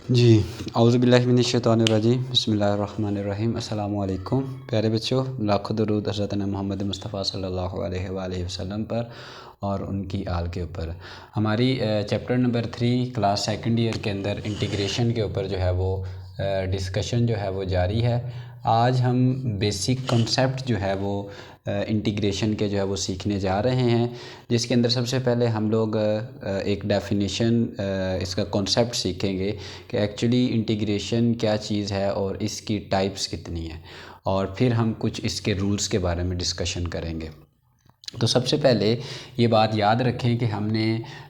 जी, औज़ुबिल्लाहि मिनश्शैतानिर्रजीम बिस्मिल्लाहिर्रहमानिर्रहीम। अस्सलामु अलैकुम प्यारे बच्चों, लाखों दरूद हज़रत मोहम्मद मुस्तफ़ा सल्लल्लाहु अलैहि वसल्लम पर और उनकी आल के ऊपर। हमारी chapter number 3 class second year के अंदर इंटीग्रेशन के ऊपर जो है वो डिस्कशन जो है वो जारी है। आज हम बेसिक कॉन्सेप्ट जो है वो इंटीग्रेशन के जो है वो सीखने जा रहे हैं, जिसके अंदर सबसे पहले हम लोग एक डेफिनेशन इसका कॉन्सेप्ट सीखेंगे कि एक्चुअली इंटीग्रेशन क्या चीज़ है और इसकी टाइप्स कितनी है, और फिर हम कुछ इसके रूल्स के बारे में डिस्कशन करेंगे। तो सबसे पहले ये बात याद रखें कि हमने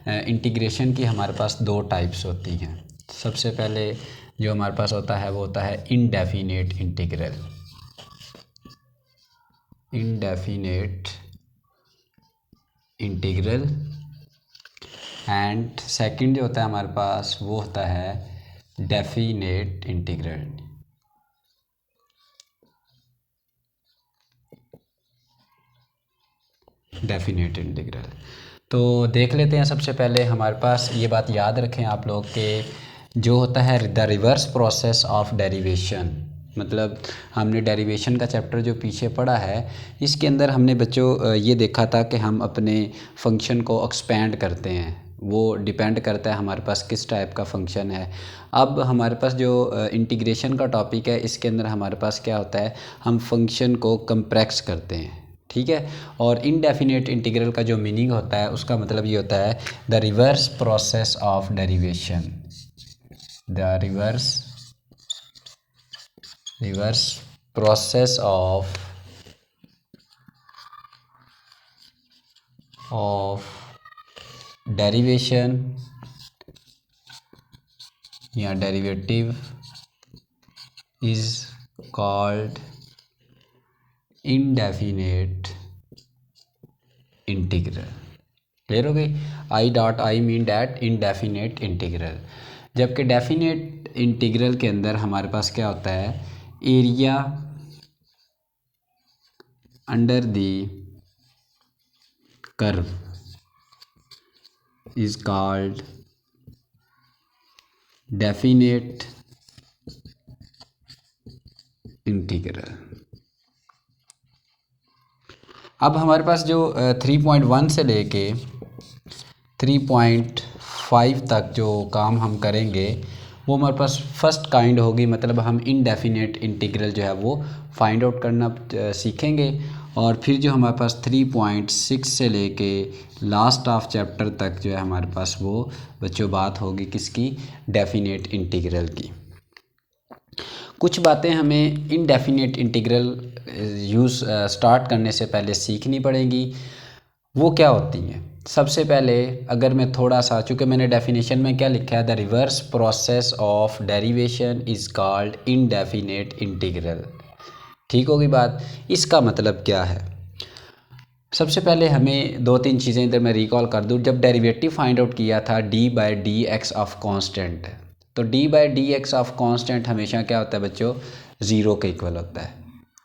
इंटीग्रेशन की हमारे पास दो टाइप्स होती हैं। सबसे पहले जो हमारे पास होता है वो होता है indefinite integral. Indefinite integral and second जो होता है हमारे पास वो होता है डेफिनेट इंटीग्रल। डेफिनेट इंटीग्रल तो देख लेते हैं। सबसे पहले हमारे पास ये बात याद रखें आप लोग के जो होता है the reverse process of derivation, मतलब हमने डेरिवेशन का चैप्टर जो पीछे पढ़ा है इसके अंदर हमने बच्चों ये देखा था कि हम अपने फंक्शन को एक्सपेंड करते हैं, वो डिपेंड करता है हमारे पास किस टाइप का फंक्शन है। अब हमारे पास जो इंटीग्रेशन का टॉपिक है इसके अंदर हमारे पास क्या होता है, हम फंक्शन को कंप्रेस करते हैं, ठीक है। और इनडेफिनेट इंटीग्रल का जो मीनिंग होता है उसका मतलब ये होता है the reverse process of derivation. The reverse process of derivation या derivative is called indefinite integral. Clear हो गई? I mean that indefinite integral. जबकि डेफिनेट इंटीग्रल के अंदर हमारे पास क्या होता है, area under the curve is called definite integral. अब हमारे पास जो 3.1 से लेके 3.5 तक जो काम हम करेंगे वो हमारे पास फर्स्ट काइंड होगी, मतलब हम इनडेफिनेट इंटीग्रल जो है वो फाइंड आउट करना सीखेंगे। और फिर जो हमारे पास 3.6 से लेके लास्ट ऑफ चैप्टर तक जो है हमारे पास वो बच्चों बात होगी किसकी, डेफिनेट इंटीग्रल की। कुछ बातें हमें इनडेफिनेट इंटीग्रल यूज़ स्टार्ट करने से पहले सीखनी पड़ेंगी। वो क्या होती हैं? सबसे पहले अगर मैं थोड़ा सा, चूँकि मैंने डेफिनेशन में क्या लिखा है, the reverse process of derivation is called indefinite integral. ठीक होगी बात? इसका मतलब क्या है? सबसे पहले हमें दो तीन चीज़ें इधर मैं रिकॉल कर दूँ। जब डेरिवेटिव फाइंड आउट किया था d/dx ऑफ कांस्टेंट, तो d/dx ऑफ कांस्टेंट हमेशा क्या होता है बच्चों, ज़ीरो के इक्वल होता है।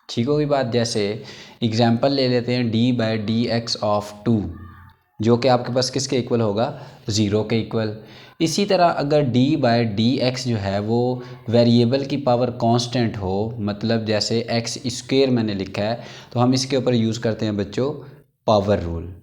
ठीक होगी बात? जैसे एग्जांपल ले लेते हैं d/dx ऑफ 2, जो कि आपके पास किसके इक्वल होगा, ज़ीरो के इक्वल। इसी तरह अगर d/dx जो है वो वेरिएबल की पावर कांस्टेंट हो, मतलब जैसे x स्क्वायर मैंने लिखा है, तो हम इसके ऊपर यूज़ करते हैं बच्चों पावर रूल।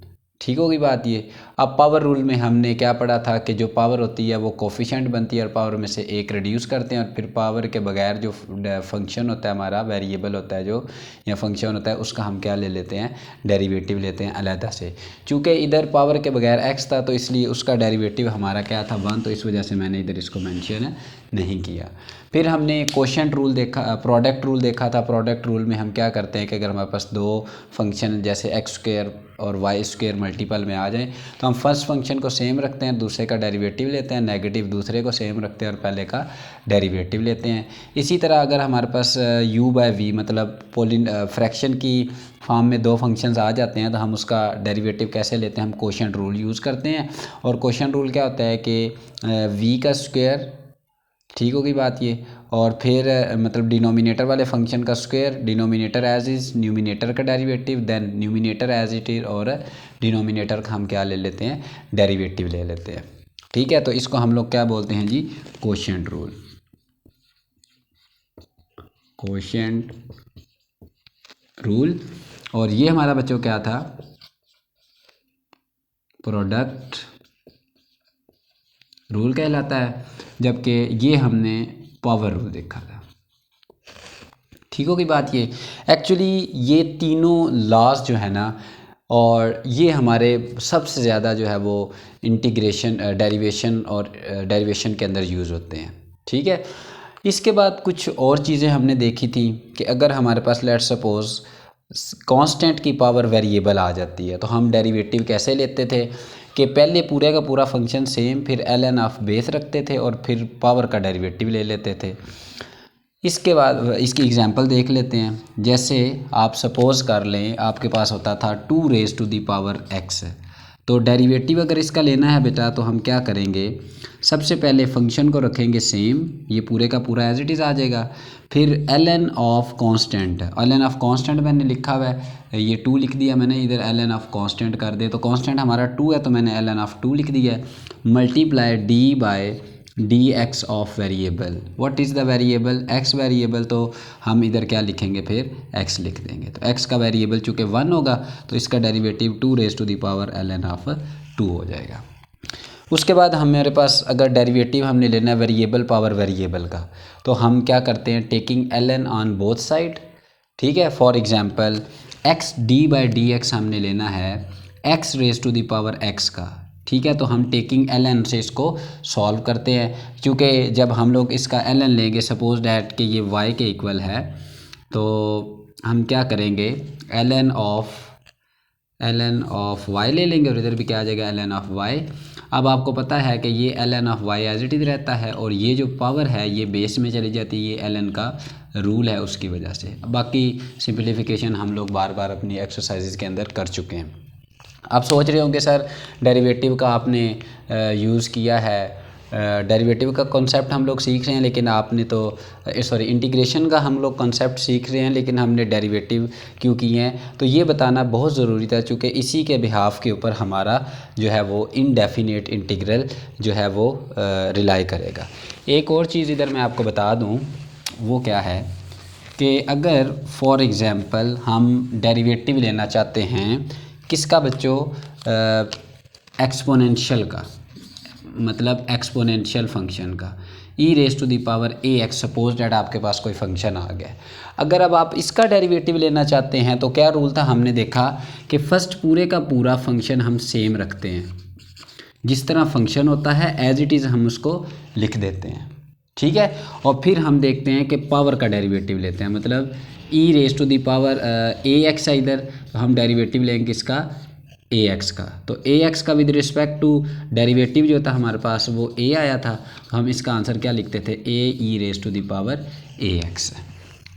ठीक होगी बात ये? अब पावर रूल में हमने क्या पढ़ा था कि जो पावर होती है वो कोफिशिएंट बनती है और पावर में से एक रिड्यूस करते हैं, और फिर पावर के बगैर जो फंक्शन होता है हमारा, वेरिएबल होता है जो या फंक्शन होता है, उसका हम क्या ले लेते हैं, डेरिवेटिव लेते हैं अलहदा से। चूँकि इधर पावर के बगैर x था तो इसलिए उसका डेरिवेटिव हमारा क्या था, 1, तो इस वजह से मैंने इधर इसको मेंशन नहीं किया। फिर हमने कोशेंट रूल देखा, प्रोडक्ट रूल देखा था। प्रोडक्ट रूल में हम क्या करते हैं कि अगर हमारे पास दो फंक्शन जैसे एक्स स्क्वायर और वाई स्क्वायर मल्टीपल में आ जाए तो हम फर्स्ट फंक्शन को सेम रखते हैं, दूसरे का डेरिवेटिव लेते हैं, नेगेटिव दूसरे को सेम रखते हैं और पहले का डेरिवेटिव लेते हैं। इसी तरह अगर हमारे पास u/v मतलब फ्रैक्शन की फॉर्म में दो फंक्शंस आ जाते हैं तो हम उसका डेरिवेटिव कैसे लेते हैं, हम कोशेंट रूल यूज़ करते हैं। और कोशेंट रूल क्या होता है कि v का स्क्वायर, ठीक होगी बात ये, और फिर मतलब डिनोमिनेटर वाले फंक्शन का square, denominator as is, numerator का derivative, then numerator as it is, और डिनोमिनेटर का हम क्या ले लेते हैं, डेरिवेटिव ले लेते हैं। ठीक है, तो इसको हम लोग क्या बोलते हैं जी, कोशेंट रूल। Quotient rule. और ये हमारा बच्चों क्या था, प्रोडक्ट रूल कहलाता है, जबकि ये हमने पावर रूल देखा था। ठीक होगी बात। ये एक्चुअली ये तीनों लॉज जो है ना, और ये हमारे सबसे ज़्यादा जो है वो इंटीग्रेशन डेरिवेशन और डेरिवेशन के अंदर यूज़ होते हैं। ठीक है, इसके बाद कुछ और चीज़ें हमने देखी थी कि अगर हमारे पास लेट सपोज़ कांस्टेंट की पावर वेरिएबल आ जाती है तो हम डेरिवेटिव कैसे लेते थे कि पहले पूरे का पूरा फंक्शन सेम, फिर ln ऑफ बेस रखते थे और फिर पावर का डेरिवेटिव ले लेते थे। इसके बाद इसकी एग्जांपल देख लेते हैं। जैसे आप सपोज़ कर लें आपके पास होता था 2 raise to the power x, तो डेरिवेटिव अगर इसका लेना है बेटा तो हम क्या करेंगे, सबसे पहले फंक्शन को रखेंगे सेम, ये पूरे का पूरा एज इट इज़ आ जाएगा। फिर ln of constant, ln of constant मैंने लिखा हुआ है, ये 2 लिख दिया मैंने, इधर ln ऑफ कांस्टेंट कर दे तो कांस्टेंट हमारा 2 है तो मैंने ln ऑफ 2 लिख दिया है, multiply d by D x of variable. What is the variable, X variable, तो हम इधर क्या लिखेंगे, फिर एक्स लिख देंगे। तो एक्स का वेरिएबल चूँकि 1 होगा तो इसका derivative 2 raise to the power ln of 2 हो जाएगा। उसके बाद हमारे पास अगर डेरिवेटिव हमने लेना है वेरिएबल पावर वेरिएबल का, तो हम क्या करते हैं, taking ln on both side. ठीक है, for example X D by D X हमने लेना है X raise to the power X का। ठीक है, तो हम टेकिंग ln से इसको सॉल्व करते हैं, क्योंकि जब हम लोग इसका ln लेंगे, सपोज डैट कि ये y के इक्वल है, तो हम क्या करेंगे, ln ऑफ y ले लेंगे और इधर भी क्या आ जाएगा, ln ऑफ y। अब आपको पता है कि ये ln of y as it is रहता है और ये जो पावर है ये बेस में चली जाती है, ये ln का रूल है उसकी वजह से। बाकी सिंप्लीफिकेशन हम लोग बार बार अपनी एक्सरसाइजेज के अंदर कर चुके हैं। आप सोच रहे होंगे सर डेरिवेटिव का आपने यूज़ किया है, डेरिवेटिव का कॉन्सेप्ट हम लोग सीख रहे हैं, लेकिन आपने तो सॉरी इंटीग्रेशन का हम लोग कॉन्सेप्ट सीख रहे हैं, लेकिन हमने डेरिवेटिव क्यों किए हैं, तो ये बताना बहुत ज़रूरी था, चूँकि इसी के बिहाफ के ऊपर हमारा जो है वो इनडेफिनेट इंटीग्रल जो है वो रिलाई करेगा। एक और चीज़ इधर मैं आपको बता दूँ, वो क्या है कि अगर फॉर एग्ज़ाम्पल हम डेरिवेटिव लेना चाहते हैं किसका बच्चों, एक्सपोनेंशियल का, मतलब एक्सपोनेंशियल फंक्शन का, E raise to the power A X, suppose that आपके पास कोई फंक्शन आ गया। अगर अब आप इसका डेरिवेटिव लेना चाहते हैं तो क्या रूल था, हमने देखा कि फ़र्स्ट पूरे का पूरा फंक्शन हम सेम रखते हैं, जिस तरह फंक्शन होता है एज इट इज़ हम उसको लिख देते हैं। ठीक है, और फिर हम देखते हैं कि पावर का डेरिवेटिव लेते हैं, मतलब E raise to the power A X है इधर, तो हम डेरिवेटिव लेंगे इसका ए एक्स का, तो ए एक्स का विद रिस्पेक्ट टू डेरिवेटिव जो था हमारे पास वो ए आया था, तो हम इसका आंसर क्या लिखते थे, A E raise to the power A X.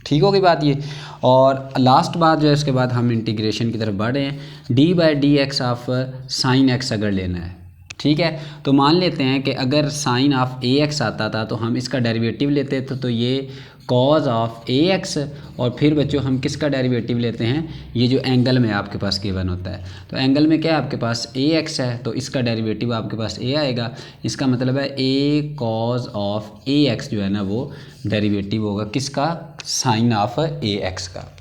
ठीक हो गई बात ये। और लास्ट बात जो है इसके बाद हम इंटीग्रेशन की तरफ बढ़ रहे हैं, D by D x of sine x अगर लेना है। ठीक है, तो मान लेते हैं कि अगर साइन ऑफ ए एक्स आता था तो हम इसका डेरिवेटिव लेते थे, तो ये कॉज ऑफ ए एक्स, और फिर बच्चों हम किसका डेरिवेटिव लेते हैं, ये जो एंगल में आपके पास गिवन होता है, तो एंगल में क्या है आपके पास ए एक्स है, तो इसका डेरिवेटिव आपके पास ए आएगा। इसका मतलब है ए कॉज ऑफ ए एक्स जो है ना वो डेरिवेटिव होगा किसका, साइन ऑफ ए एक्स का।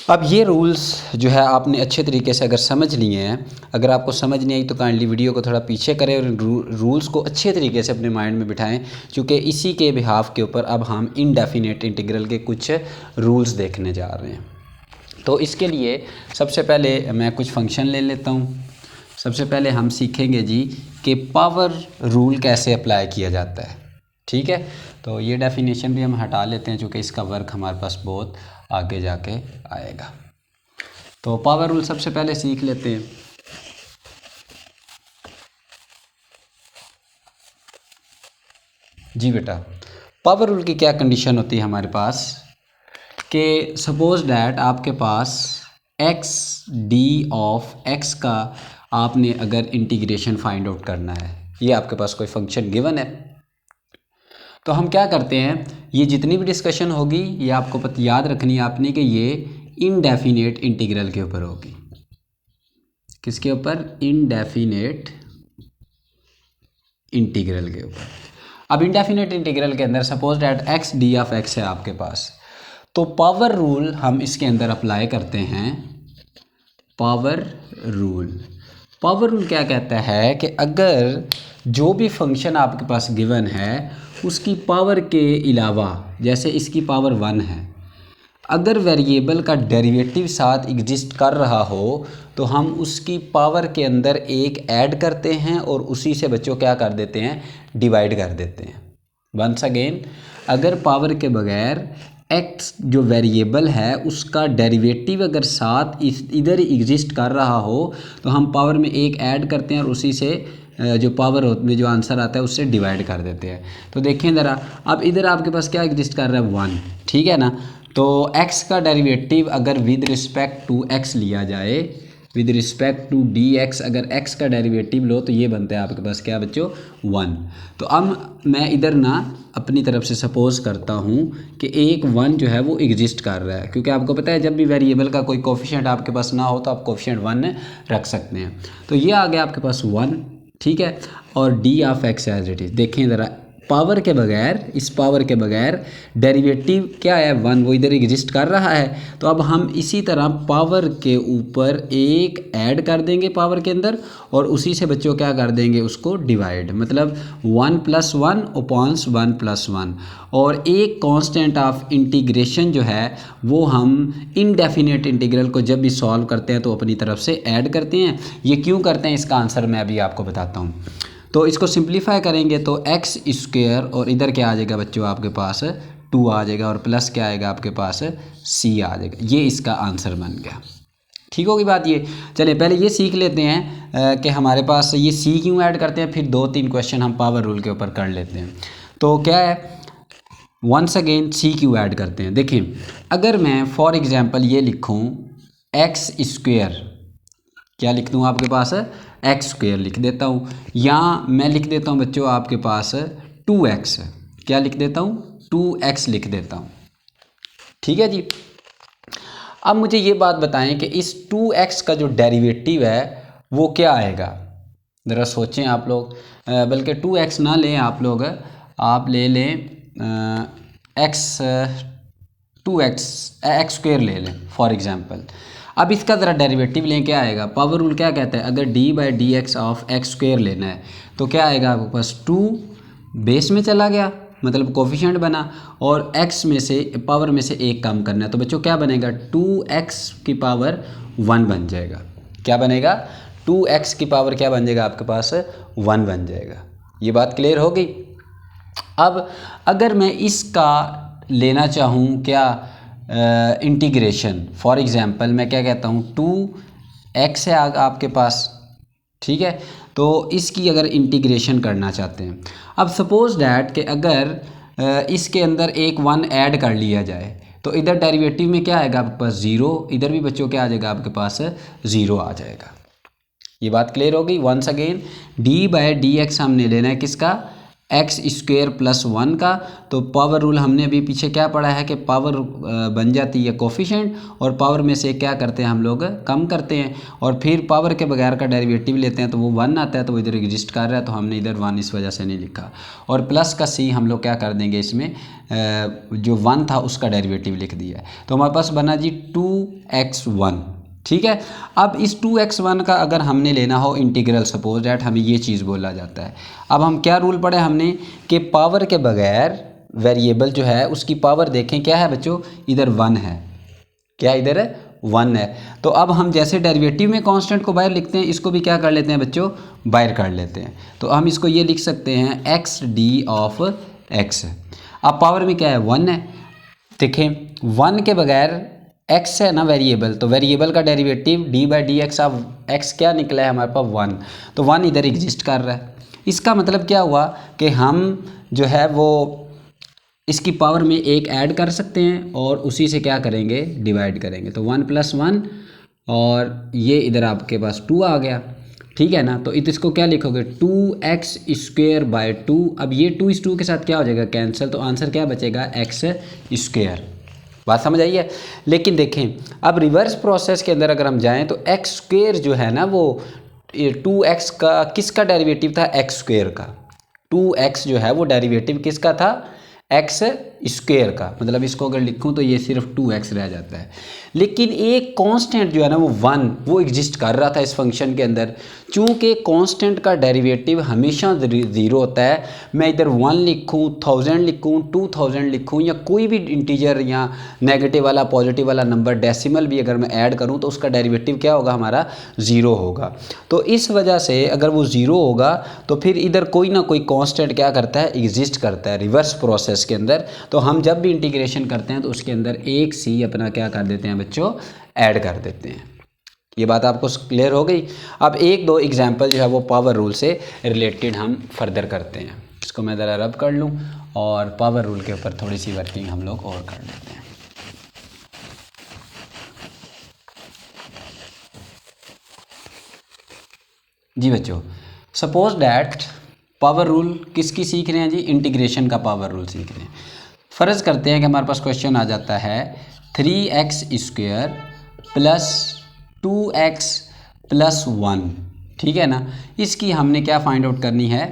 अब ये रूल्स जो है आपने अच्छे तरीके से अगर समझ लिए हैं, अगर आपको समझ नहीं आई तो काइंडली वीडियो को थोड़ा पीछे करें और रूल्स को अच्छे तरीके से अपने माइंड में बिठाएं, क्योंकि इसी के बिहाफ के ऊपर अब हम इनडेफिनेट इंटीग्रल के कुछ रूल्स देखने जा रहे हैं। तो इसके लिए सबसे पहले मैं कुछ फंक्शन ले लेता हूँ। सबसे पहले हम सीखेंगे जी कि पावर रूल कैसे अप्लाई किया जाता है। ठीक है, तो ये डेफिनेशन भी हम हटा लेते हैं क्योंकि इसका वर्क हमारे पास बहुत आगे जाके आएगा। तो पावर रूल सबसे पहले सीख लेते हैं। जी बेटा, पावर रूल की क्या कंडीशन होती है हमारे पास कि सपोज डैट आपके पास एक्स डी ऑफ एक्स का आपने अगर इंटीग्रेशन फाइंड आउट करना है, ये आपके पास कोई फंक्शन गिवन है, तो हम क्या करते हैं, ये जितनी भी डिस्कशन होगी ये आपको याद रखनी है आपने कि ये इनडेफिनेट इंटीग्रल के ऊपर होगी। किसके ऊपर, इनडेफिनेट इंटीग्रल के ऊपर। अब इंडेफिनेट इंटीग्रल के अंदर suppose that x d of x है आपके पास, तो पावर रूल हम इसके अंदर अप्लाई करते हैं। पावर रूल क्या कहता है कि अगर जो भी फंक्शन आपके पास गिवन है उसकी पावर के अलावा, जैसे इसकी पावर 1 है, अगर वेरिएबल का डेरिवेटिव साथ एग्जिस्ट कर रहा हो तो हम उसकी पावर के अंदर एक ऐड करते हैं और उसी से बच्चों क्या कर देते हैं, डिवाइड कर देते हैं। वंस अगेन, अगर पावर के बगैर एक्स जो वेरिएबल है उसका डेरिवेटिव अगर साथ इधर एग्जिस्ट कर रहा हो तो हम पावर में एक ऐड करते हैं और उसी से जो पावर में जो आंसर आता है उससे डिवाइड कर देते हैं। तो देखें ज़रा, अब इधर आपके पास क्या एग्जिस्ट कर रहा है, 1, ठीक है ना। तो x का डेरिवेटिव अगर विद रिस्पेक्ट टू x लिया जाए, विद रिस्पेक्ट टू dx, अगर x का डेरिवेटिव लो तो ये बनता है आपके पास क्या बच्चों, 1। तो अब मैं इधर ना अपनी तरफ से सपोज करता हूँ कि एक 1 जो है वो एग्जिस्ट कर रहा है, क्योंकि आपको पता है जब भी वेरिएबल का कोई कोफिशिएंट आपके पास ना हो तो आप कोफिशिएंट 1 रख सकते हैं। तो ये आ गया आपके पास 1, ठीक है, और d of x as it is. देखें ज़रा, पावर के बगैर, इस पावर के बगैर डेरिवेटिव क्या है, 1, वो इधर एग्जिस्ट कर रहा है। तो अब हम इसी तरह पावर के ऊपर एक ऐड कर देंगे पावर के अंदर और उसी से बच्चों क्या कर देंगे, उसको डिवाइड, मतलब 1 + 1 अपॉन्स 1 + 1। और एक कांस्टेंट ऑफ इंटीग्रेशन जो है वो हम इनडेफिनेट इंटीग्रल को जब भी सॉल्व करते हैं तो अपनी तरफ से ऐड करते हैं। ये क्यों करते हैं इसका आंसर मैं अभी आपको बताता हूँ। तो इसको सिंप्लीफाई करेंगे तो x² और इधर क्या आ जाएगा बच्चों आपके पास 2 आ जाएगा और प्लस क्या आएगा आपके पास c आ जाएगा। ये इसका आंसर बन गया। ठीक होगी बात ये। चलिए पहले ये सीख लेते हैं कि हमारे पास ये c क्यों ऐड करते हैं, फिर 2-3 क्वेश्चन हम पावर रूल के ऊपर कर लेते हैं। तो क्या है, वंस अगेन c क्यों ऐड करते हैं। देखिए, अगर मैं फॉर एग्जांपल ये लिखूँ x², क्या लिख दूँ आपके पास, x² लिख देता हूँ, या मैं लिख देता हूँ बच्चों आपके पास 2x, क्या लिख देता हूँ, 2x लिख देता हूँ, ठीक है जी। अब मुझे ये बात बताएं कि इस 2x का जो डेरिवेटिव है वो क्या आएगा, ज़रा सोचें आप लोग। बल्कि 2x ना लें आप लोग, आप ले लें x² ले लें फॉर एग्जांपल। अब इसका ज़रा डेरिवेटिव लें, क्या आएगा, पावर रूल क्या कहता है, अगर d/dx ऑफ x² लेना है तो क्या आएगा आपके पास, 2 बेस में चला गया मतलब कोफिशिएंट बना, और x में से पावर में से एक कम करना है, तो बच्चों क्या बनेगा, 2x⁻1 बन जाएगा। क्या बनेगा, 2x की पावर क्या बन जाएगा आपके पास, 1 बन जाएगा। ये बात क्लियर हो गई। अब अगर मैं इसका लेना चाहूँ क्या, इंटीग्रेशन, फॉर एग्जांपल मैं क्या कहता हूँ, 2x है आपके पास, ठीक है, तो इसकी अगर इंटीग्रेशन करना चाहते हैं। अब सपोज डैट कि अगर इसके अंदर एक 1 ऐड कर लिया जाए तो इधर डेरिवेटिव में क्या आएगा आपके पास, 0, इधर भी बच्चों क्या आ जाएगा आपके पास, 0 आ जाएगा। ये बात क्लियर हो गई। वंस अगेन, d/dx हमने लेना है किसका, x² + 1 का। तो पावर रूल हमने अभी पीछे क्या पढ़ा है कि पावर बन जाती है कोफिशिएंट और पावर में से क्या करते हैं हम लोग, कम करते हैं, और फिर पावर के बगैर का डेरिवेटिव लेते हैं तो वो 1 आता है, तो वो इधर एग्जिस्ट कर रहा है तो हमने इधर 1 इस वजह से नहीं लिखा, और प्लस का c हम लोग क्या कर देंगे, इसमें जो 1 था उसका डेरिवेटिव लिख दिया। तो हमारे पास बना जी 2x1, ठीक है। अब इस 2x1 का अगर हमने लेना हो इंटीग्रल, सपोज डैट हमें ये चीज़ बोला जाता है। अब हम क्या रूल पढ़े हमने कि पावर के बगैर वेरिएबल जो है उसकी पावर देखें क्या है बच्चों, इधर 1 है, क्या इधर 1 है। तो अब हम जैसे डेरिवेटिव में कांस्टेंट को बाहर लिखते हैं, इसको भी क्या कर लेते हैं बच्चों, बाहर कर लेते हैं। तो हम इसको ये लिख सकते हैं x d ऑफ x। अब पावर में क्या है, 1 है। देखें 1 के बगैर x है ना वेरिएबल, तो वेरिएबल का डेरिवेटिव d/dx ऑफ x क्या निकला है हमारे पास, 1। तो 1 इधर एग्जिस्ट कर रहा है। इसका मतलब क्या हुआ कि हम जो है वो इसकी पावर में एक ऐड कर सकते हैं और उसी से क्या करेंगे, डिवाइड करेंगे। तो 1 + 1 और ये इधर आपके पास 2 आ गया, ठीक है ना। तो इसको क्या लिखोगे, 2x²/2। अब ये 2 इस 2 के साथ क्या हो जाएगा, कैंसिल, तो आंसर क्या बचेगा, x²। बात समझ आई है। लेकिन देखें अब रिवर्स प्रोसेस के अंदर अगर हम जाएं तो x² जो है ना वो 2x का किसका डेरिवेटिव था, x² का। 2x जो है वो डेरिवेटिव किसका था, एक्स स्क्वेयर का, मतलब इसको अगर लिखूं तो ये सिर्फ 2x रह जाता है। लेकिन एक कांस्टेंट जो है ना वो 1 वो एग्जिस्ट कर रहा था इस फंक्शन के अंदर। चूंकि कांस्टेंट का डेरिवेटिव हमेशा 0 होता है, मैं इधर 1 लिखूं, 1000 लिखूं, 2000 लिखूं, या कोई भी इंटीजर या नेगेटिव वाला पॉजिटिव वाला नंबर डेसिमल भी अगर मैं ऐड करूं तो उसका डेरिवेटिव क्या होगा, हमारा 0 होगा। तो इस वजह से अगर वो 0 होगा तो फिर इधर कोई ना कोई कांस्टेंट क्या करता है, एग्जिस्ट करता है रिवर्स प्रोसेस के अंदर। तो हम जब भी इंटीग्रेशन करते हैं तो उसके अंदर एक सी अपना क्या कर देते हैं बच्चों, ऐड कर देते हैं। ये बात आपको क्लियर हो गई। अब एक दो एग्जांपल जो है वो पावर रूल से रिलेटेड हम फर्दर करते हैं। इसको मैं ज़रा रब कर लूँ और पावर रूल के ऊपर थोड़ी सी वर्किंग हम लोग और कर लेते हैं। जी बच्चों, सपोज डैट पावर रूल किसकी सीख रहे हैं जी, इंटीग्रेशन का पावर रूल सीख रहे हैं। फ़र्ज़ करते हैं कि हमारे पास क्वेश्चन आ जाता है 3x square plus 2x plus 1, ठीक है ना। इसकी हमने क्या फाइंड आउट करनी है,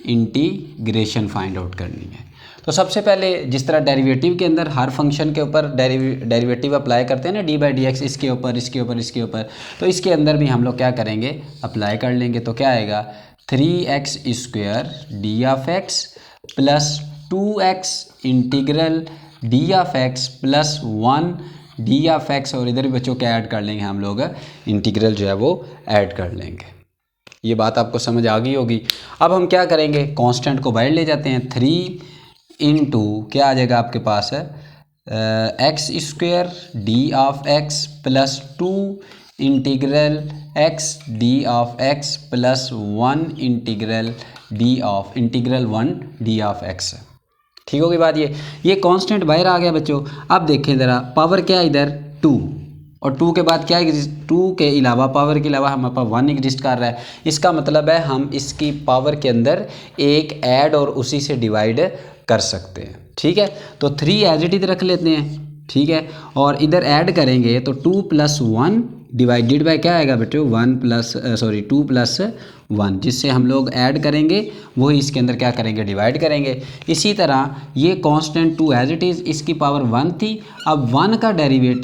इंटीग्रेशन फाइंड आउट करनी है। तो सबसे पहले जिस तरह डेरिवेटिव के अंदर हर फंक्शन के ऊपर डेरिवेटिव अप्लाई करते हैं ना, डी बाई डी एक्स, इसके ऊपर इसके ऊपर इसके ऊपर, तो इसके अंदर भी हम लोग क्या करेंगे, अप्लाई कर लेंगे। तो क्या आएगा, 3x square D of X plus 2x integral D of X plus 1 D of x, और इधर भी बच्चों क्या ऐड कर लेंगे हम लोग, इंटीग्रल जो है वो ऐड कर लेंगे। ये बात आपको समझ आ गई होगी। अब हम क्या करेंगे, कांस्टेंट को बाहर ले जाते हैं, 3 इंटू क्या आ जाएगा आपके पास है x square D of X plus 2 integral x d of X plus 1 integral integral 1 D of x. ठीक होगी बात। ये कांस्टेंट बाहर आ गया बच्चों। अब देखें ज़रा, पावर क्या है इधर 2, और 2 के बाद क्या एग्जिस्ट, 2 के अलावा पावर के अलावा हमारे पास 1 एग्जिस्ट कर रहा है। इसका मतलब है हम इसकी पावर के अंदर एक ऐड और उसी से डिवाइड कर सकते हैं। ठीक है, तो 3 एज इट इज रख लेते हैं, ठीक है, और इधर ऐड करेंगे तो 2 प्लस 1 डिवाइडेड बाय क्या आएगा बेटे, 2 प्लस 1, जिससे हम लोग ऐड करेंगे वही इसके अंदर क्या करेंगे, डिवाइड करेंगे। इसी तरह ये कांस्टेंट 2 एज इट इज़, इसकी पावर 1 थी। अब 1 का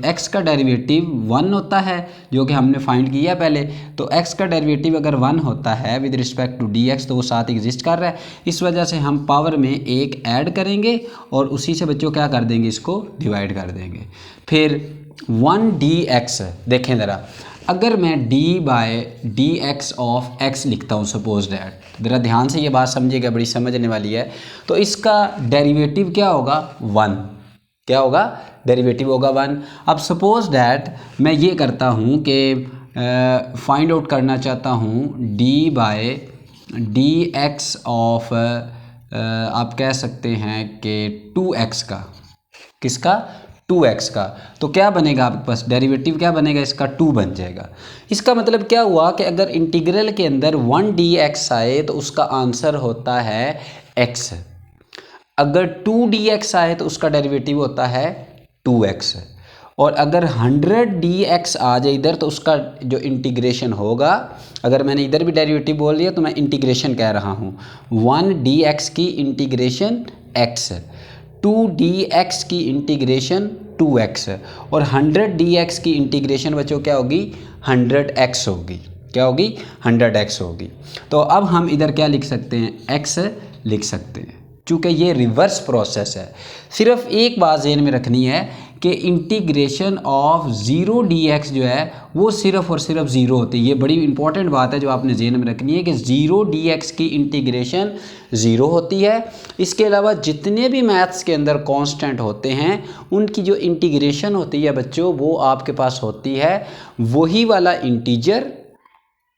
एक्स का डेरिवेटिव 1 होता है, जो कि हमने फाइंड किया पहले। तो x का डेरिवेटिव अगर 1 होता है विद रिस्पेक्ट टू dx, तो वो साथ एग्जिस्ट कर रहा है। इस वजह से हम पावर में एक ऐड करेंगे और उसी से बच्चों क्या कर देंगे, इसको डिवाइड कर देंगे। फिर 1 dx, देखें ज़रा, अगर मैं d by D x of x लिखता हूँ, सपोज डैट, ज़रा ध्यान से ये बात समझिएगा, बड़ी समझने वाली है। तो इसका डेरिवेटिव क्या होगा, 1, क्या होगा, डेरिवेटिव होगा 1। अब सपोज डैट मैं ये करता हूँ कि फाइंड आउट करना चाहता हूँ d by D x of आप कह सकते हैं कि 2x का, किसका, 2x का। तो क्या बनेगा आपके पास, डेरिवेटिव क्या बनेगा इसका, 2 बन जाएगा। इसका मतलब क्या हुआ कि अगर इंटीग्रल के अंदर 1 dx आए तो उसका आंसर होता है x। अगर 2 dx आए तो उसका डेरिवेटिव होता है 2x। और अगर 100 dx आ जाए इधर तो उसका जो इंटीग्रेशन होगा, अगर मैंने इधर भी डेरिवेटिव बोल दिया तो मैं इंटीग्रेशन कह रहा हूँ, 1 dx की इंटीग्रेशन x, 2 dx की इंटीग्रेशन 2x, और 100 dx की इंटीग्रेशन बच्चों क्या होगी, 100x होगी। क्या होगी, 100x होगी। तो अब हम इधर क्या लिख सकते हैं, x लिख सकते हैं, चूँकि ये रिवर्स प्रोसेस है। सिर्फ एक बात ज़हन में रखनी है कि इंटीग्रेशन ऑफ 0 dx जो है वो सिर्फ और सिर्फ 0 होती है। ये बड़ी इंपॉर्टेंट बात है जो आपने ज़हन में रखनी है कि 0 dx की इंटीग्रेशन 0 होती है। इसके अलावा जितने भी मैथ्स के अंदर कांस्टेंट होते हैं उनकी जो इंटीग्रेशन होती है बच्चों, वो आपके पास होती है वही वाला इंटीजर,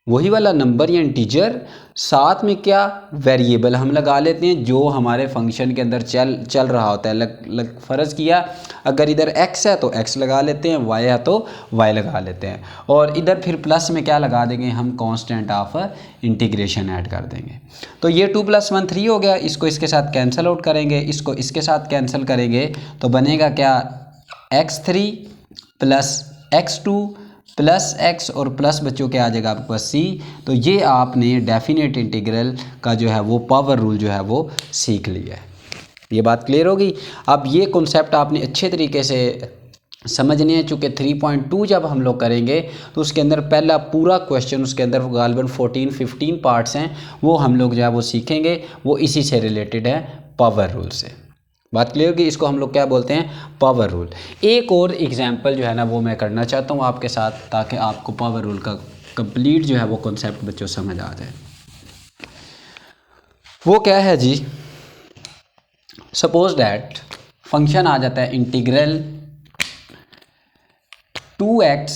वही वाला नंबर या इंटीजर, साथ में क्या वेरिएबल हम लगा लेते हैं जो हमारे फंक्शन के अंदर चल रहा होता है। फ़र्ज़ किया अगर इधर x है तो x लगा लेते हैं, y है तो y लगा लेते हैं, और इधर फिर प्लस में क्या लगा देंगे, हम कांस्टेंट ऑफ इंटीग्रेशन ऐड कर देंगे। तो ये 2 + 1 3 हो गया। इसको इसके साथ कैंसिल आउट करेंगे, इसको इसके साथ कैंसिल करेंगे तो बनेगा क्या, x3 + x2 प्लस एक्स और प्लस बच्चों क्या आ जाएगा आपके पास सी। तो ये आपने डेफिनेट इंटीग्रल का जो है वो पावर रूल जो है वो सीख लिया है। ये बात क्लियर होगी। अब ये कॉन्सेप्ट आपने अच्छे तरीके से समझने हैं, चूँकि 3.2 जब हम लोग करेंगे तो उसके अंदर पहला पूरा क्वेश्चन, उसके अंदर गालिबन 14-15 पार्ट्स हैं, वो हम लोग जो है वो सीखेंगे, वो इसी से रिलेटेड है, पावर रूल से। बात क्लियर होगी। इसको हम लोग क्या बोलते हैं, पावर रूल। एक और एग्जांपल जो है ना वो मैं करना चाहता हूँ आपके साथ, ताकि आपको पावर रूल का कंप्लीट जो है वो कॉन्सेप्ट बच्चों समझ आ जाए। वो क्या है जी, सपोज दैट फंक्शन आ जाता है इंटीग्रल 2x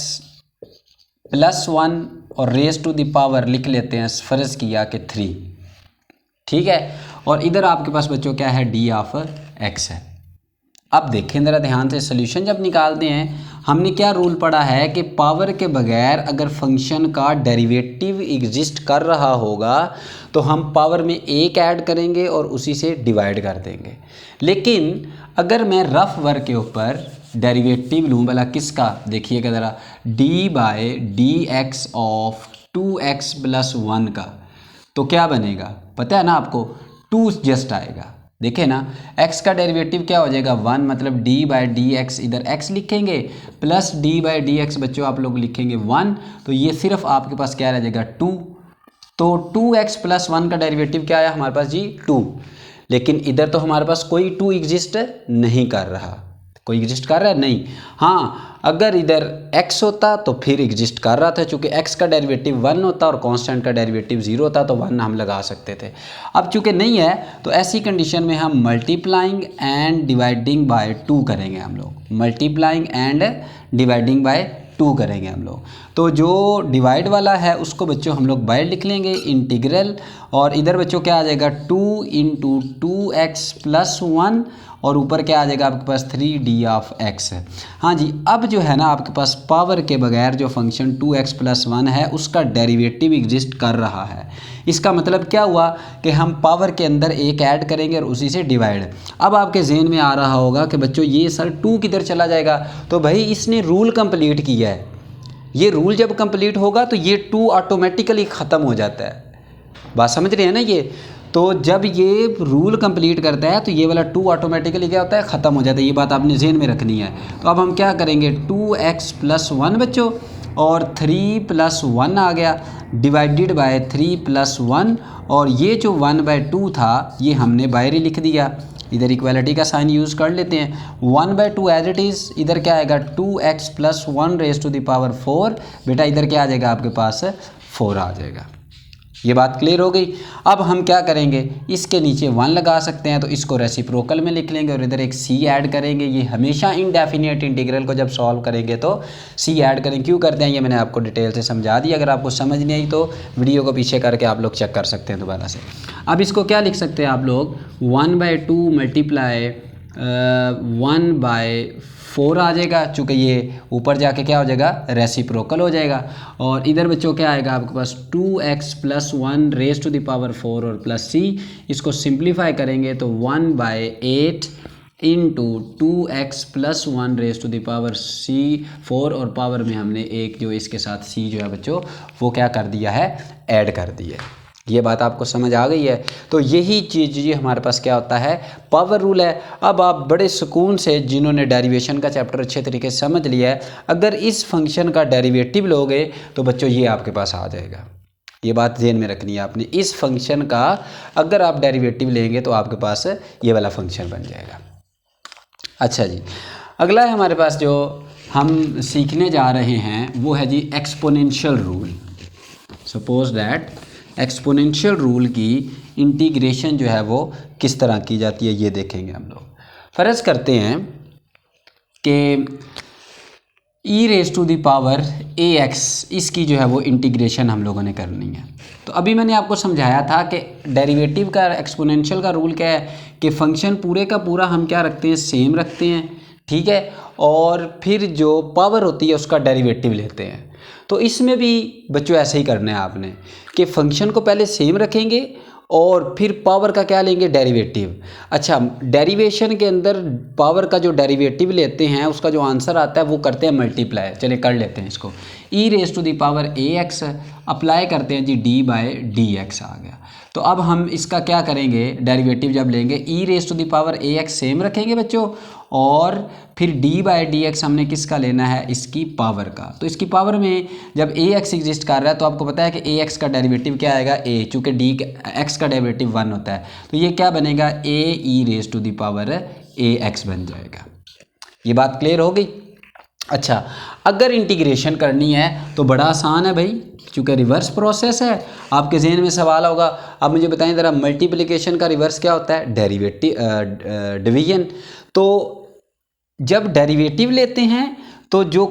+ 1 और रेज टू द पावर लिख लेते हैं, फ़र्ज़ किया कि 3, ठीक है। और इधर आपके पास बच्चों क्या है, d ऑफ x है। अब देखें ज़रा ध्यान से, सोल्यूशन जब निकालते हैं हमने क्या रूल पढ़ा है कि पावर के बगैर अगर फंक्शन का डेरिवेटिव एग्जिस्ट कर रहा होगा तो हम पावर में एक ऐड करेंगे और उसी से डिवाइड कर देंगे। लेकिन अगर मैं रफ वर्क के ऊपर डेरिवेटिव लूँ भला किसका, देखिएगा ज़रा, d/dx ऑफ 2x + 1 का, तो क्या बनेगा पता है ना आपको, 2 जस्ट आएगा। देखें ना, x का डेरिवेटिव क्या हो जाएगा 1, मतलब d/dx, इधर x लिखेंगे प्लस d/dx बच्चों आप लोग लिखेंगे 1, तो ये सिर्फ आपके पास क्या रह जाएगा 2। तो 2x + 1 का डेरिवेटिव क्या आया हमारे पास जी 2। लेकिन इधर तो हमारे पास कोई 2 एग्जिस्ट नहीं कर रहा, कोई एग्जिस्ट कर रहा है नहीं। हाँ, अगर इधर x होता तो फिर एग्जिस्ट कर रहा था, चूँकि x का डेरिवेटिव 1 होता और कांस्टेंट का डेरिवेटिव 0 होता तो 1 हम लगा सकते थे। अब चूँकि नहीं है तो ऐसी कंडीशन में हम मल्टीप्लाइंग एंड डिवाइडिंग बाय 2 करेंगे हम लोग, मल्टीप्लाइंग एंड डिवाइडिंग बाय 2 करेंगे हम लोग। तो जो डिवाइड वाला है उसको बच्चों हम लोग बाय लिख लेंगे इंटीग्रल, और इधर बच्चों क्या आ जाएगा 2 × 2x + 1 और ऊपर क्या आ जाएगा आपके पास 3d ऑफ x है। हाँ जी, अब जो है ना आपके पास पावर के बगैर जो फंक्शन 2x + 1 है उसका डेरिवेटिव एग्जिस्ट कर रहा है। इसका मतलब क्या हुआ कि हम पावर के अंदर एक ऐड करेंगे और उसी से डिवाइड। अब आपके जहन में आ रहा होगा कि बच्चों ये सर 2 किधर चला जाएगा, तो भाई इसने रूल कंप्लीट किया है। ये रूल जब कंप्लीट होगा तो ये 2 ऑटोमेटिकली ख़त्म हो जाता है। बात समझ रहे हैं ना ये, तो जब ये रूल कंप्लीट करता है तो ये वाला 2 ऑटोमेटिकली क्या होता है, ख़त्म हो जाता है। ये बात आपने जहन में रखनी है। तो अब हम क्या करेंगे 2x + 1 बच्चों, और 3 + 1 आ गया डिवाइडेड बाय 3 + 1, और ये जो 1/2 था ये हमने बाहर ही लिख दिया। इधर इक्वालिटी का साइन यूज़ कर लेते हैं, 1/2 एज इट इज़। इधर क्या आएगा 2x + 1 raise to the power 4, बेटा इधर क्या आ जाएगा आपके पास 4 आ जाएगा। ये बात क्लियर हो गई। अब हम क्या करेंगे, इसके नीचे 1 लगा सकते हैं तो इसको रेसिप्रोकल में लिख लेंगे और इधर एक c ऐड करेंगे। ये हमेशा इनडेफिनेट इंटीग्रल को जब सॉल्व करेंगे तो c ऐड करें। क्यों करते हैं ये मैंने आपको डिटेल से समझा दिया। अगर आपको समझ नहीं आई तो वीडियो को पीछे करके आप लोग चेक कर सकते हैं दोबारा से। अब इसको क्या लिख सकते हैं आप लोग, 1/2 मल्टीप्लाई 1/4 आ जाएगा, चूँकि ये ऊपर जाके क्या हो जाएगा रेसिप्रोकल हो जाएगा। और इधर बच्चों क्या आएगा आपके पास 2x + 1 raise to the power 4 और प्लस c। इसको सिंप्लीफाई करेंगे तो 1/8 × 2x + 1 raise to the power c 4, और पावर में हमने एक जो इसके साथ c जो है बच्चों वो क्या कर दिया है, ऐड कर दिया है। ये बात आपको समझ आ गई है। तो यही चीज़ जी हमारे पास क्या होता है, पावर रूल है। अब आप बड़े सुकून से, जिन्होंने डेरिवेशन का चैप्टर अच्छे तरीके से समझ लिया है, अगर इस फंक्शन का डेरिवेटिव लोगे तो बच्चों ये आपके पास आ जाएगा। ये बात ध्यान में रखनी है आपने, इस फंक्शन का अगर आप डेरिवेटिव लेंगे तो आपके पास ये वाला फंक्शन बन जाएगा। अच्छा जी, अगला है हमारे पास जो हम सीखने जा रहे हैं वो है जी exponential rule. Suppose that exponential rule की इंटीग्रेशन जो है वो किस तरह की जाती है ये देखेंगे हम लोग। फ़र्ज़ करते हैं कि e⁻⁴ इसकी जो है वो इंटीग्रेशन हम लोगों ने करनी है। तो अभी मैंने आपको समझाया था कि डेरिवेटिव का एक्सपोनेंशियल का रूल क्या है कि फंक्शन पूरे का पूरा हम क्या रखते हैं, सेम रखते हैं, ठीक है, और फिर जो पावर होती है उसका डेरिवेटिव लेते हैं। तो इसमें भी बच्चों ऐसे ही करना है आपने कि फंक्शन को पहले सेम रखेंगे और फिर पावर का क्या लेंगे, डेरिवेटिव। अच्छा, डेरिवेशन के अंदर पावर का जो डेरिवेटिव लेते हैं उसका जो आंसर आता है वो करते हैं मल्टीप्लाई। चलिए कर लेते हैं इसको, E raise to the power A X apply करते हैं जी, डी बाय डी एक्स आ गया। तो अब हम इसका क्या करेंगे, डेरिवेटिव जब लेंगे E raise to the power A X same रखेंगे बच्चों, और फिर डी बाय डी एक्स हमने किसका लेना है, इसकी पावर का। तो इसकी पावर में जब ए एक्स एग्जिस्ट कर रहा है तो आपको पता है कि ए एक्स का डेरिवेटिव क्या आएगा, ए, चूँकि डी एक्स का डेरिवेटिव 1 होता है तो ये क्या बनेगा, A E raise to the power A X बन जाएगा। ये बात क्लियर हो गई। अच्छा, अगर इंटीग्रेशन करनी है तो बड़ा आसान है भाई, चूँकि रिवर्स प्रोसेस है। आपके जहन में सवाल होगा, अब मुझे बताएं ज़रा मल्टीप्लिकेशन का रिवर्स क्या होता है, डेरिवेटिव, डिवीजन। तो जब डेरिवेटिव लेते हैं तो जो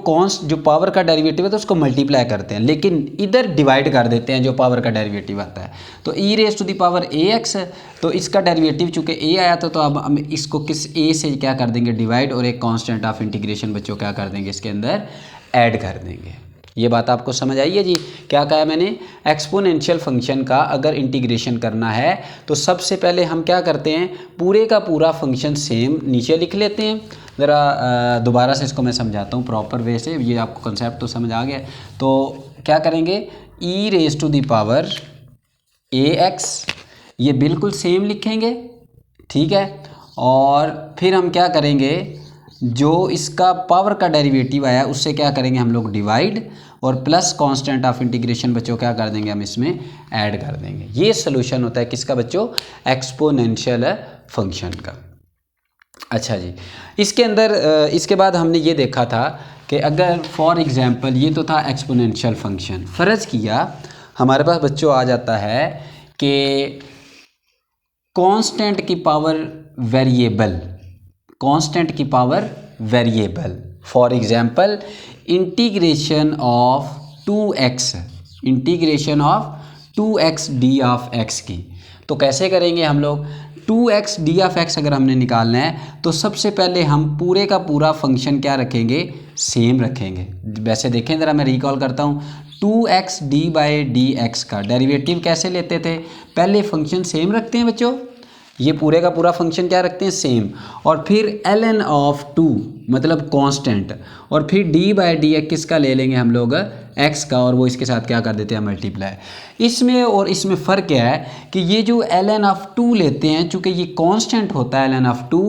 पावर का डेरिवेटिव है तो उसको मल्टीप्लाई करते हैं, लेकिन इधर डिवाइड कर देते हैं जो पावर का डेरिवेटिव आता है। तो E raise to the power A X, तो इसका डेरिवेटिव चूँकि ए आया था तो अब हम इसको किस ए से क्या कर देंगे, डिवाइड, और एक कांस्टेंट ऑफ इंटीग्रेशन बच्चों क्या कर देंगे, इसके अंदर ऐड कर देंगे। ये बात आपको समझ आई है जी। क्या कहा है मैंने, एक्सपोनेंशियल फंक्शन का अगर इंटीग्रेशन करना है तो सबसे पहले हम क्या करते हैं, पूरे का पूरा फंक्शन सेम नीचे लिख लेते हैं। ज़रा दोबारा से इसको मैं समझाता हूँ प्रॉपर वे से, ये आपको कंसेप्ट तो समझ आ गया। तो क्या करेंगे, E raise to the power A X, ये बिल्कुल सेम लिखेंगे, ठीक है। और फिर हम क्या करेंगे, जो इसका पावर का डेरिवेटिव आया उससे क्या करेंगे हम लोग, डिवाइड, और प्लस कांस्टेंट ऑफ इंटीग्रेशन बच्चों क्या कर देंगे, हम इसमें ऐड कर देंगे। ये सॉल्यूशन होता है किसका बच्चों, एक्सपोनेंशियल फंक्शन का। अच्छा जी, इसके अंदर इसके बाद हमने ये देखा था कि अगर फॉर एग्जांपल ये तो था एक्सपोनेंशियल फंक्शन, फ़र्ज़ किया हमारे पास बच्चों आ जाता है कि कांस्टेंट की पावर वेरिएबल, कांस्टेंट की power variable, for example integration of 2x, integration of 2x D of x की। तो कैसे करेंगे हम लोग, 2x डी ऑफ x अगर हमने निकालना है तो सबसे पहले हम पूरे का पूरा फंक्शन क्या रखेंगे, सेम रखेंगे। वैसे देखें ज़रा, मैं रिकॉल करता हूँ, 2x D by D x का डेरिवेटिव कैसे लेते थे, पहले फंक्शन सेम रखते हैं बच्चों, ये पूरे का पूरा फंक्शन क्या रखते हैं, सेम, और फिर ln ऑफ 2 मतलब कांस्टेंट, और फिर d बाई डी एक्स किसका ले लेंगे हम लोग, x का, और वो इसके साथ क्या कर देते हैं, मल्टीप्लाई। इसमें और इसमें फ़र्क क्या है कि ये जो ln ऑफ 2 लेते हैं, चूँकि ये कांस्टेंट होता है ln ऑफ 2,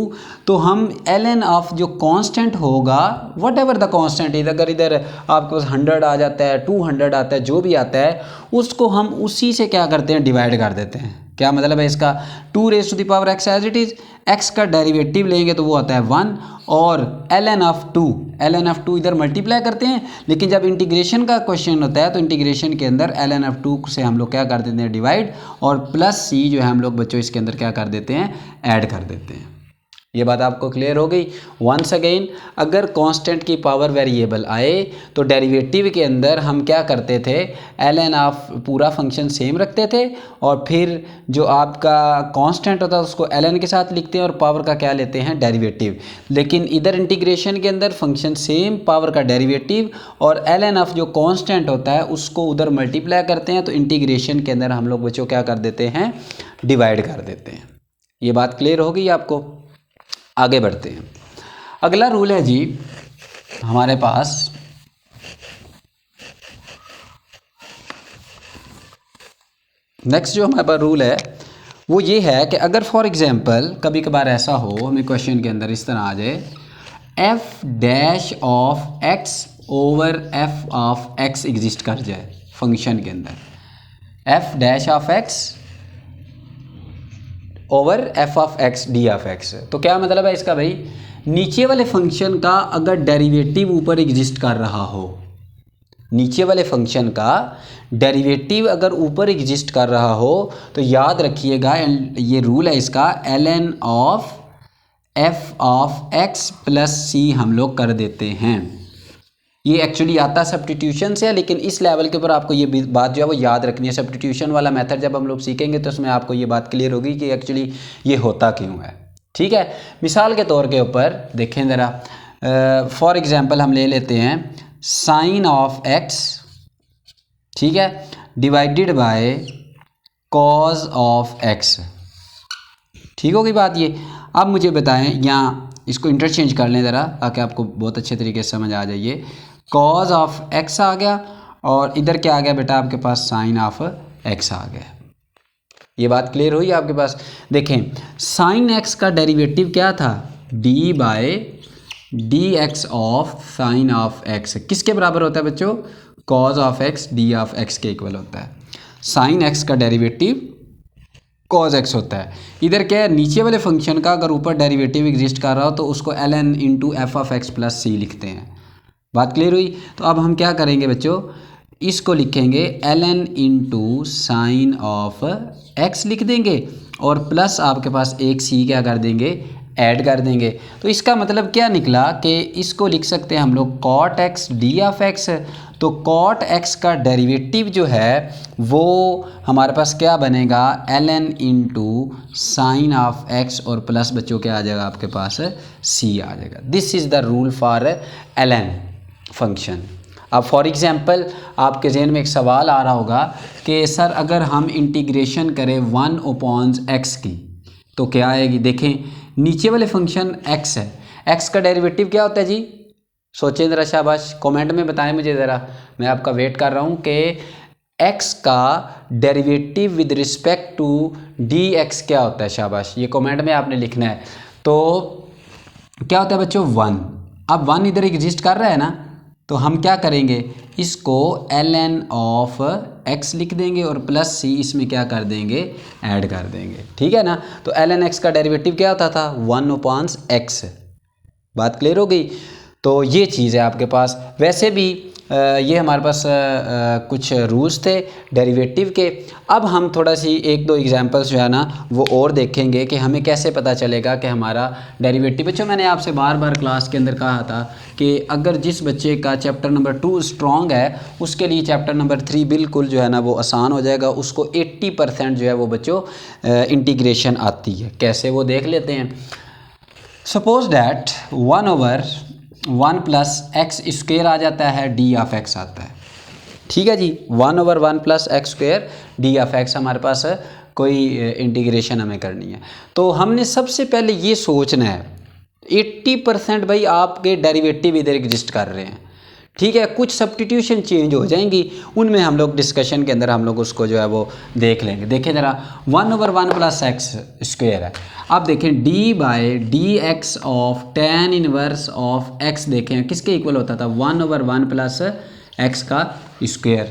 तो हम ln ऑफ जो कांस्टेंट होगा, what ever the constant is, अगर इधर आपके पास 100 आ जाता है, 200 आता है, जो भी आता है उसको हम उसी से क्या करते हैं, डिवाइड कर देते हैं। क्या मतलब है इसका, 2 raise to the power x as it is, x का डेरिवेटिव लेंगे तो वो आता है 1, और ln ऑफ 2 इधर मल्टीप्लाई करते हैं। लेकिन जब इंटीग्रेशन का क्वेश्चन होता है तो इंटीग्रेशन के अंदर ln ऑफ 2 से हम लोग क्या कर देते हैं, डिवाइड, और प्लस c जो है हम लोग बच्चों इसके अंदर क्या कर देते हैं, ऐड कर देते हैं। ये बात आपको क्लियर हो गई। वंस अगेन, अगर कांस्टेंट की पावर वेरिएबल आए तो डेरिवेटिव के अंदर हम क्या करते थे, ln ऑफ पूरा फंक्शन सेम रखते थे, और फिर जो आपका कांस्टेंट होता है उसको ln के साथ लिखते हैं और पावर का क्या लेते हैं, डेरिवेटिव। लेकिन इधर इंटीग्रेशन के अंदर फंक्शन सेम, पावर का डेरिवेटिव, और ln ऑफ जो कांस्टेंट होता है उसको उधर मल्टीप्लाई करते हैं, तो इंटीग्रेशन के अंदर हम लोग बच्चों क्या कर देते हैं, डिवाइड कर देते हैं। ये बात क्लियर हो गई आपको। आगे बढ़ते हैं। अगला रूल है जी हमारे पास, नेक्स्ट जो हमारे पास रूल है वो ये है कि अगर फॉर एग्जांपल कभी कभार ऐसा हो, हमें क्वेश्चन के अंदर इस तरह आ जाए, F dash of x over F of x exist कर जाए फंक्शन के अंदर, F dash of x over F of x d of x. तो क्या मतलब है इसका भाई, नीचे वाले फंक्शन का अगर डेरिवेटिव ऊपर एग्जिस्ट कर रहा हो, नीचे वाले फंक्शन का डेरिवेटिव अगर ऊपर एग्जिस्ट कर रहा हो तो याद रखिएगा, ये रूल है इसका, ln of F of X plus C हम लोग कर देते हैं। ये एक्चुअली आता सब्स्टिट्यूशन से है, लेकिन इस लेवल के ऊपर आपको ये बात जो है वो याद रखनी है। सब्स्टिट्यूशन वाला मेथड जब हम लोग सीखेंगे तो उसमें आपको ये बात क्लियर होगी कि एक्चुअली ये होता क्यों है। ठीक है, मिसाल के तौर के ऊपर देखें ज़रा, फॉर एग्जांपल हम ले लेते हैं साइन ऑफ एक्स, ठीक है, divided by cause of x. ठीक होगी बात ये। अब मुझे बताएं, यहाँ इसको इंटरचेंज कर लें ज़रा ताकि आपको बहुत अच्छे तरीके से समझ आ जाइए। कॉज ऑफ एक्स आ गया और इधर क्या आ गया बेटा आपके पास, साइन ऑफ एक्स आ गया। ये बात क्लियर हुई आपके पास। देखें साइन एक्स का डेरिवेटिव क्या था, d by D x of sine of x किसके बराबर होता है बच्चों, cos of x d of x के इक्वल होता है। साइन एक्स का डेरिवेटिव कॉज एक्स होता है। इधर क्या है, नीचे वाले फंक्शन का अगर ऊपर डेरिवेटिव एग्जिस्ट कर रहा हो तो उसको L N into F of X plus C लिखते हैं। बात क्लियर हुई। तो अब हम क्या करेंगे बच्चों, इसको लिखेंगे l N into sine of x लिख देंगे और प्लस आपके पास एक सी क्या कर देंगे, ऐड कर देंगे। तो इसका मतलब क्या निकला कि इसको लिख सकते हैं हम लोग cot x d of x. तो कॉट एक्स का डेरिवेटिव जो है वो हमारे पास क्या बनेगा, l N into sine of x और प्लस बच्चों क्या आ जाएगा आपके पास, सी आ जाएगा। This is the rule for l n function. अब फॉर एग्जांपल आपके जहन में एक सवाल आ रहा होगा कि सर अगर हम इंटीग्रेशन करें 1/x की तो क्या आएगी। देखें नीचे वाले फंक्शन x है, x का डेरिवेटिव क्या होता है जी, सोचें ज़रा, शाबाश कमेंट में बताएं मुझे ज़रा, मैं आपका वेट कर रहा हूँ कि x का derivative with respect to dx क्या होता है। शाबाश, ये कमेंट में आपने लिखना है। तो क्या होता है बच्चों, 1। अब 1 इधर एग्जिस्ट कर रहा है ना, तो हम क्या करेंगे, इसको एल एन ऑफ एक्स लिख देंगे और प्लस सी इसमें क्या कर देंगे, ऐड कर देंगे। ठीक है ना। तो एल एन एक्स का डेरिवेटिव क्या होता था, 1/x। बात क्लियर हो गई। तो ये चीज़ है आपके पास। वैसे भी ये हमारे पास कुछ रूल्स थे डेरिवेटिव के। अब हम थोड़ा सी एक दो एग्जांपल्स जो है ना वो और देखेंगे कि हमें कैसे पता चलेगा कि हमारा डेरिवेटिव। बच्चों मैंने आपसे बार बार क्लास के अंदर कहा था कि अगर जिस बच्चे का चैप्टर नंबर 2 स्ट्रॉन्ग है उसके लिए चैप्टर नंबर 3 बिल्कुल जो है ना वो आसान हो जाएगा। उसको 80% जो है वो बच्चों इंटीग्रेशन आती है। कैसे, वो देख लेते हैं। सपोज डैट 1/1 + x² आ जाता है, डी ऑफ एक्स आता है। ठीक है जी, 1/1 + x² डी ऑफ एक्स हमारे पास कोई इंटीग्रेशन हमें करनी है। तो हमने सबसे पहले ये सोचना है 80% भाई आपके डेरिवेटिव इधर एग्जिस्ट कर रहे हैं। ठीक है, कुछ सब्स्टिट्यूशन चेंज हो जाएंगी, उनमें हम लोग डिस्कशन के अंदर हम लोग उसको जो है वो देख लेंगे। देखें ज़रा 1/1 + x² है। अब देखें d/dx of tan inverse of x देखें किसके इक्वल होता था, 1/1 + x²।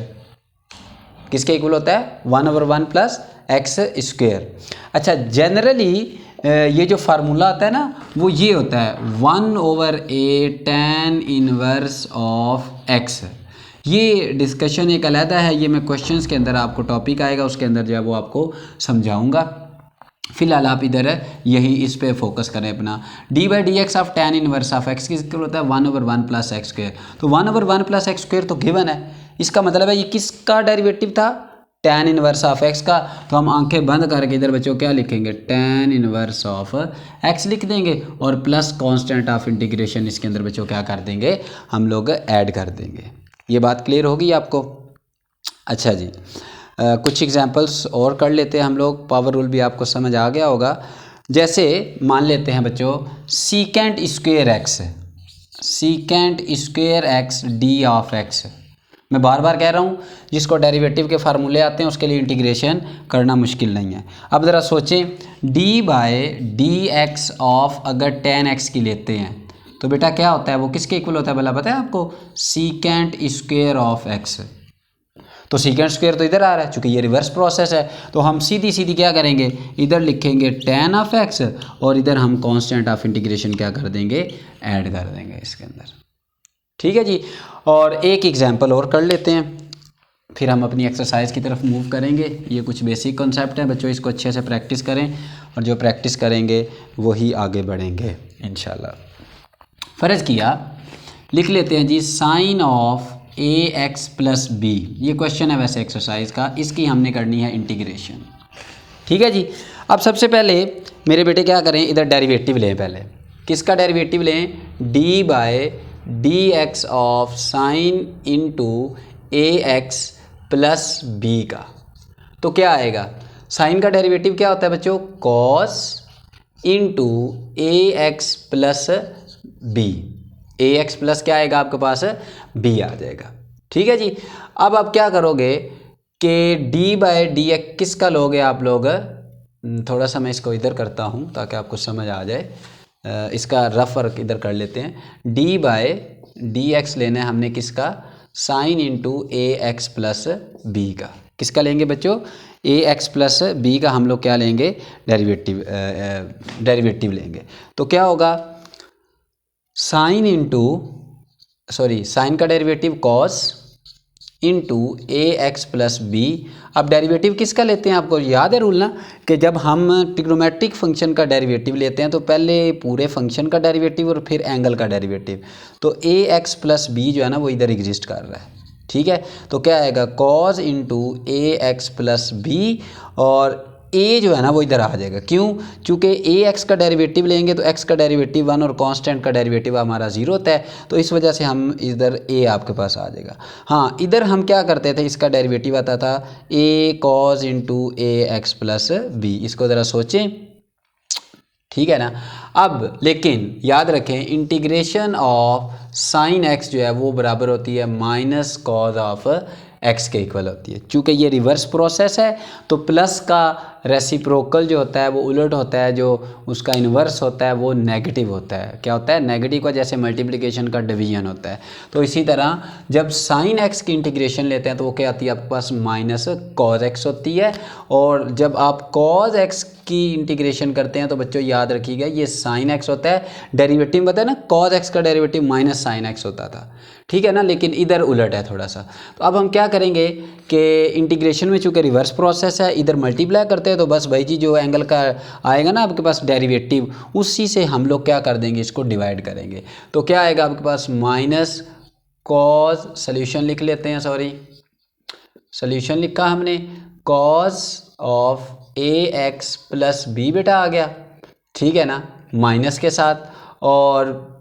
किसके इक्वल होता है, 1/1 + x²। अच्छा, जनरली ये जो फार्मूला आता है ना वो ये होता है 1/a tan inverse of x। ये डिस्कशन एक अलहदा है, ये मैं क्वेश्चंस के अंदर आपको टॉपिक आएगा उसके अंदर जो है वो आपको समझाऊंगा। फिलहाल आप इधर यही इस पे फोकस करें अपना। d/dx of tan inverse of x किसके होता है, 1/1 + x²। तो 1/1 + x² तो गिवन है। इसका मतलब है ये किसका डेरिवेटिव था, tan इनवर्स ऑफ x का। तो हम आंखें बंद करके इधर बच्चों क्या लिखेंगे, tan इनवर्स ऑफ x लिख देंगे और प्लस कांस्टेंट ऑफ इंटीग्रेशन इसके अंदर बच्चों क्या कर देंगे, हम लोग ऐड कर देंगे। ये बात क्लियर होगी आपको। अच्छा जी, कुछ एग्जांपल्स और कर लेते हैं हम लोग। पावर रूल भी आपको समझ आ गया होगा। जैसे मान लेते हैं बच्चों secant² x D of x। मैं बार बार कह रहा हूँ जिसको डेरिवेटिव के फार्मूले आते हैं उसके लिए इंटीग्रेशन करना मुश्किल नहीं है। अब ज़रा सोचें d/dx ऑफ अगर tan x की लेते हैं तो बेटा क्या होता है, वो किसके इक्वल होता है भला पता है आपको, secant² ऑफ x। तो secant² तो इधर आ रहा है, चूँकि ये रिवर्स प्रोसेस है तो हम सीधी सीधी क्या करेंगे, इधर लिखेंगे tan ऑफ x और इधर हम कांस्टेंट ऑफ इंटीग्रेशन क्या कर देंगे, ऐड कर देंगे इसके अंदर। ठीक है जी। और एक एग्जांपल और कर लेते हैं, फिर हम अपनी एक्सरसाइज की तरफ मूव करेंगे। ये कुछ बेसिक कॉन्सेप्ट हैं बच्चों, इसको अच्छे से प्रैक्टिस करें और जो प्रैक्टिस करेंगे वही आगे बढ़ेंगे इंशाल्लाह। फ़र्ज़ किया लिख लेते हैं जी साइन ऑफ ax + b। ये क्वेश्चन है वैसे एक्सरसाइज का, इसकी हमने करनी है इंटीग्रेशन। ठीक है जी। अब सबसे पहले मेरे बेटे क्या करें, इधर डेरिवेटिव लें। पहले किसका डेरिवेटिव लें, d/dx of sine into ax + b का। तो क्या आएगा, साइन का डेरिवेटिव क्या होता है बच्चों, cos into A x plus B. A x plus क्या आएगा आपके पास, बी आ जाएगा। ठीक है जी। अब आप क्या करोगे कि डी बाय डी एक्स किसका लोगे आप लोग, थोड़ा सा मैं इसको इधर करता हूँ ताकि आपको समझ आ जाए। इसका रफ वर्क इधर कर लेते हैं। डी बाय डी एक्स लेना है हमने किसका, sine into A x plus B का। किसका लेंगे बच्चों, ए एक्स प्लस बी का हम लोग क्या लेंगे, डेरिवेटिव लेंगे। तो क्या होगा, साइन इंटू साइन का derivative cos into A x plus B. अब डेरिवेटिव किसका लेते हैं, आपको याद है रूल ना, कि जब हम ट्रिग्नोमेट्रिक फंक्शन का डेरिवेटिव लेते हैं तो पहले पूरे फंक्शन का डेरिवेटिव और फिर एंगल का डेरिवेटिव। तो ए एक्स प्लस बी जो है ना वो इधर एग्जिस्ट कर रहा है। ठीक है, तो क्या आएगा, cos into A x plus B, और ए जो है ना वो इधर आ जाएगा। क्यों, क्योंकि ए एक्स का डेरिवेटिव लेंगे तो एक्स का डेरिवेटिव 1 और कांस्टेंट का डेरिवेटिव हमारा 0 होता है, तो इस वजह से हम इधर ए आपके पास आ जाएगा। हाँ, इधर हम क्या करते थे, इसका डेरिवेटिव आता था ए cos into A x plus B. इसको ज़रा सोचें, ठीक है ना। अब लेकिन याद रखें, इंटीग्रेशन ऑफ साइन एक्स जो है वो बराबर होती है माइनस कॉज ऑफ एक्स के इक्वल होती है। चूँकि ये रिवर्स प्रोसेस है तो प्लस का रेसिप्रोकल जो होता है वो उलट होता है, जो उसका इन्वर्स होता है वो नेगेटिव होता है। क्या होता है, नेगेटिव का जैसे मल्टीप्लिकेशन का डिवीजन होता है। तो इसी तरह जब साइन एक्स की इंटीग्रेशन लेते हैं तो वो क्या आती है आपके पास, माइनस कॉज एक्स होती है। और जब आप कॉज एक्स की इंटीग्रेशन करते हैं तो बच्चों याद रखिएगा ये साइन एक्स होता है, डेरिवेटिव बताया ना, कॉज एक्स का डेरिवेटिव माइनस साइन एक्स होता था। ठीक है ना, लेकिन इधर उलट है थोड़ा सा। तो अब हम क्या करेंगे कि इंटीग्रेशन में चूँकि रिवर्स प्रोसेस है, इधर मल्टीप्लाई करते हैं तो बस भाई जी जो एंगल का आएगा ना आपके पास डेरिवेटिव, उसी से हम लोग क्या कर देंगे, इसको डिवाइड करेंगे। तो क्या आएगा आपके पास, माइनस कॉज, सोल्यूशन लिख लेते हैं, सोल्यूशन लिखा हमने, cos of a x plus b बेटा आ गया। ठीक है ना, माइनस के साथ, और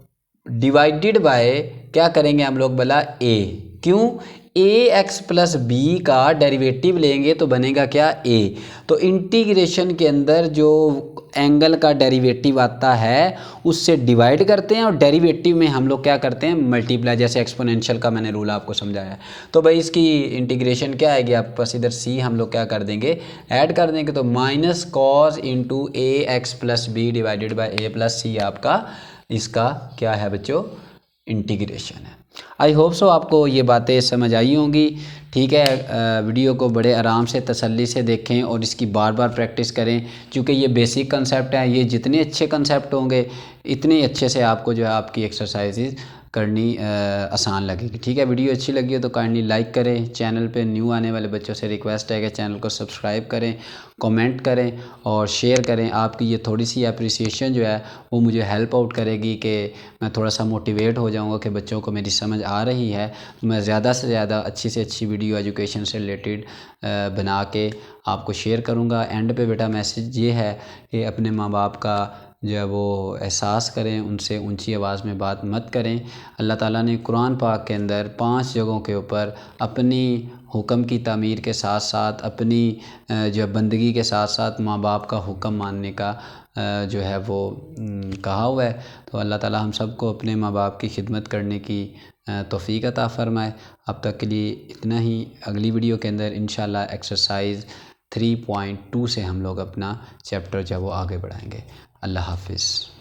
डिवाइडेड बाय क्या करेंगे हम लोग भला, ए। क्यों, ए एक्स प्लस बी का डेरिवेटिव लेंगे तो बनेगा क्या, ए। तो इंटीग्रेशन के अंदर जो एंगल का डेरिवेटिव आता है उससे डिवाइड करते हैं, और डेरिवेटिव में हम लोग क्या करते हैं, मल्टीप्लाई, जैसे एक्सपोनेंशियल का मैंने रूल आपको समझाया। तो भाई इसकी इंटीग्रेशन क्या आएगी आपके पास, इधर सी हम लोग क्या कर देंगे, ऐड कर देंगे। तो minus cos into A x plus B divided by A plus C आपका इसका क्या है बच्चों, इंटीग्रेशन है। आई होप सो आपको ये बातें समझ आई होंगी। ठीक है, वीडियो को बड़े आराम से तसल्ली से देखें और इसकी बार बार प्रैक्टिस करें, क्योंकि ये बेसिक कंसेप्ट है। ये जितने अच्छे कंसेप्ट होंगे इतने अच्छे से आपको जो है आपकी एक्सरसाइजेज करनी आसान लगेगी। ठीक है, वीडियो अच्छी लगी हो तो काइंडली लाइक करें। चैनल पे न्यू आने वाले बच्चों से रिक्वेस्ट है कि चैनल को सब्सक्राइब करें, कमेंट करें और शेयर करें। आपकी ये थोड़ी सी अप्रिसिएशन जो है वो मुझे हेल्प आउट करेगी कि मैं थोड़ा सा मोटिवेट हो जाऊंगा कि बच्चों को मेरी समझ आ रही है। तो मैं ज़्यादा से ज़्यादा अच्छी से अच्छी वीडियो एजुकेशन से रिलेटेड बना के आपको शेयर करूँगा। एंड पे बेटा मैसेज ये है कि अपने माँ बाप का जो है वो एहसास करें, उनसे ऊंची आवाज़ में बात मत करें। अल्लाह ताला ने कुरान पाक के अंदर 5 जगहों के ऊपर अपनी हुक्म की तामीर के साथ साथ अपनी जो बंदगी के साथ साथ माँ बाप का हुक्म मानने का जो है वो कहा हुआ है। तो अल्लाह ताला हम सबको अपने माँ बाप की खिदमत करने की तौफ़ीक अता फ़रमाए। अब तक के लिए इतना ही। अगली वीडियो के अंदर इंशाल्लाह एक्सरसाइज 3.2 से हम लोग अपना चैप्टर जो है वो आगे बढ़ाएंगे। अल्लाह हाफिज़।